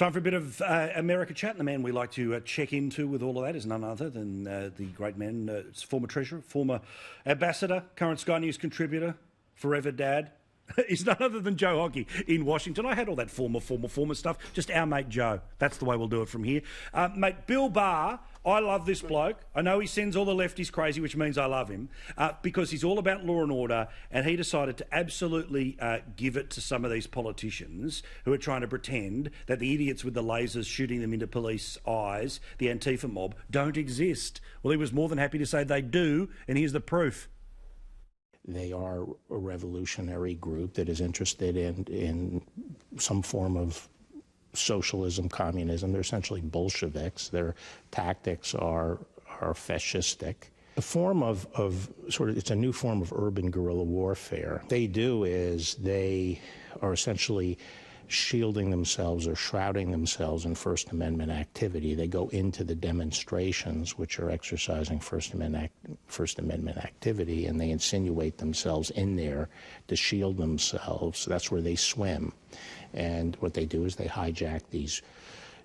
Time for a bit of America chat. And the man we like to check into with all of that is none other than the great man, former treasurer, former ambassador, current Sky News contributor, forever dad. Is none other than Joe Hockey in Washington. I had all that former stuff. Just our mate Joe. That's the way we'll do it from here. Mate, Bill Barr, I love this bloke. I know he sends all the lefties crazy, which means I love him, because he's all about law and order, and he decided to absolutely give it to some of these politicians who are trying to pretend that the idiots with the lasers shooting them into police eyes, the ANTIFA mob, don't exist. Well, he was more than happy to say they do, and here's the proof. They are a revolutionary group that is interested in some form of socialism, communism. They're essentially Bolsheviks. Their tactics are fascistic. The form of it's a new form of urban guerrilla warfare. What they do is they are essentially shielding themselves or shrouding themselves in First Amendment activity. They go into the demonstrations, which are exercising First Amendment activity, and they insinuate themselves in there to shield themselves. So that's where they swim. And what they do is they hijack these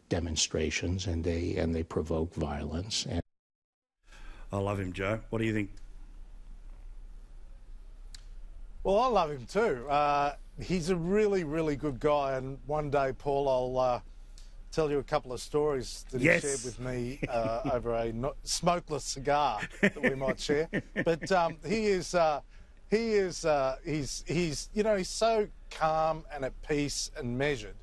demonstrations and they provoke violence. And I love him, Joe. What do you think? Well, I love him too. He's a really, really good guy, and one day, Paul, I'll tell you a couple of stories that he shared with me over a smokeless cigar that we might share. But he's so calm and at peace and measured.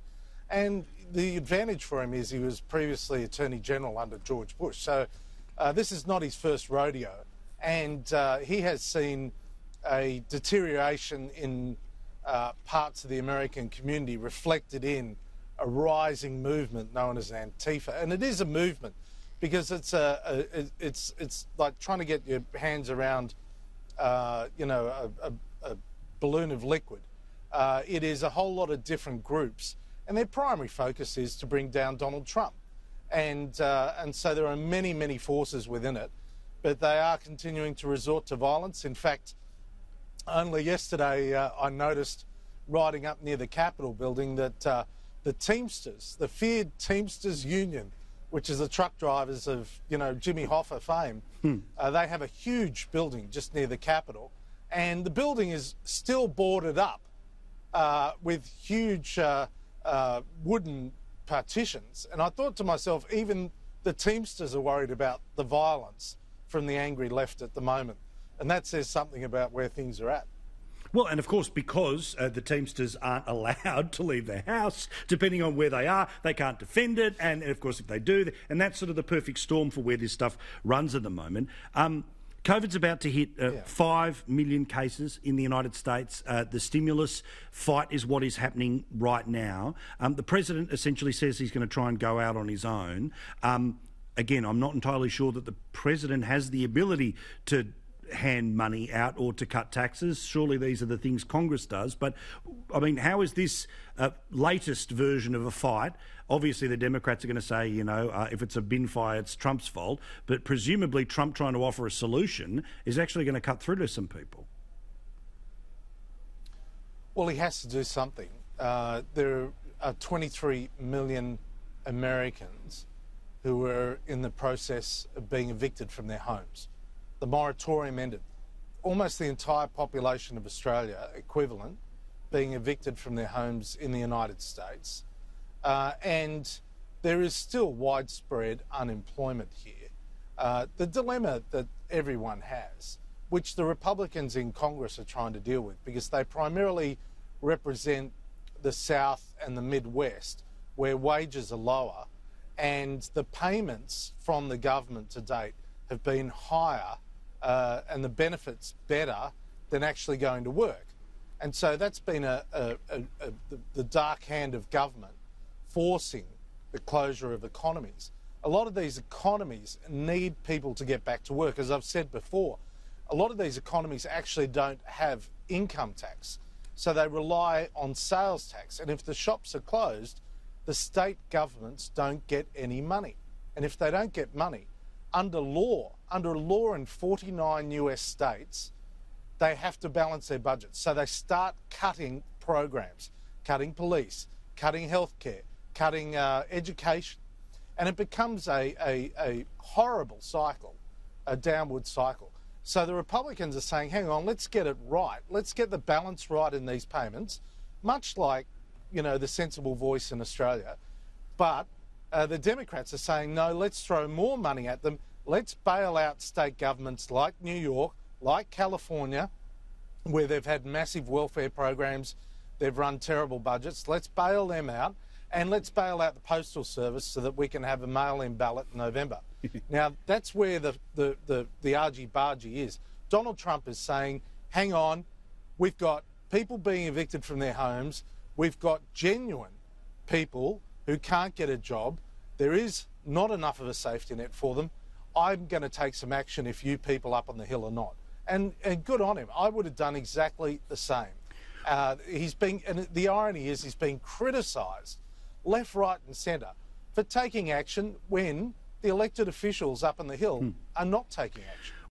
And the advantage for him is he was previously Attorney General under George Bush. So this is not his first rodeo. And he has seen a deterioration in parts of the American community reflected in a rising movement known as Antifa. And it is a movement because it's like trying to get your hands around a balloon of liquid. It is a whole lot of different groups, and their primary focus is to bring down Donald Trump. And so there are many, many forces within it, but they are continuing to resort to violence. In fact, only yesterday I noticed riding up near the Capitol building that the Teamsters, the feared Teamsters Union, which is the truck drivers of, Jimmy Hoffa fame, they have a huge building just near the Capitol, and the building is still boarded up with huge wooden partitions. And I thought to myself, even the Teamsters are worried about the violence from the angry left at the moment. And that says something about where things are at. Well, and of course, because the Teamsters aren't allowed to leave their house, depending on where they are, they can't defend it. And of course, if they do, and that's sort of the perfect storm for where this stuff runs at the moment. COVID's about to hit 5 million cases in the United States. The stimulus fight is what is happening right now. The president essentially says he's going to try and go out on his own. Again, I'm not entirely sure that the president has the ability to hand money out or to cut taxes. Surely these are the things Congress does. But, I mean, how is this latest version of a fight? Obviously, the Democrats are going to say, if it's a bin fire, it's Trump's fault. But presumably Trump trying to offer a solution is actually going to cut through to some people. Well, he has to do something. There are 23 million Americans who are in the process of being evicted from their homes. The moratorium ended. Almost the entire population of Australia equivalent being evicted from their homes in the United States. And there is still widespread unemployment here. The dilemma that everyone has, which the Republicans in Congress are trying to deal with, because they primarily represent the South and the Midwest, where wages are lower, and the payments from the government to date have been higher and the benefits better than actually going to work. And so that's been the dark hand of government forcing the closure of economies. A lot of these economies need people to get back to work. As I've said before, a lot of these economies actually don't have income tax, so they rely on sales tax. And if the shops are closed, the state governments don't get any money. And if they don't get money, under a law in 49 US states, they have to balance their budgets. So they start cutting programs, cutting police, cutting healthcare, cutting education. And it becomes a horrible cycle, a downward cycle. So the Republicans are saying, hang on, let's get it right. Let's get the balance right in these payments, much like, you know, the sensible voice in Australia. But the Democrats are saying, no, let's throw more money at them. Let's bail out state governments like New York, like California, where they've had massive welfare programs. They've run terrible budgets. Let's bail them out. And let's bail out the postal service so that we can have a mail-in ballot in November. Now, that's where the argy-bargy is. Donald Trump is saying, hang on, we've got people being evicted from their homes. We've got genuine people who can't get a job. There is not enough of a safety net for them. I'm going to take some action if you people up on the Hill are not. And good on him. I would have done exactly the same. And the irony is he's being criticised left, right and centre for taking action when the elected officials up on the Hill are not taking action.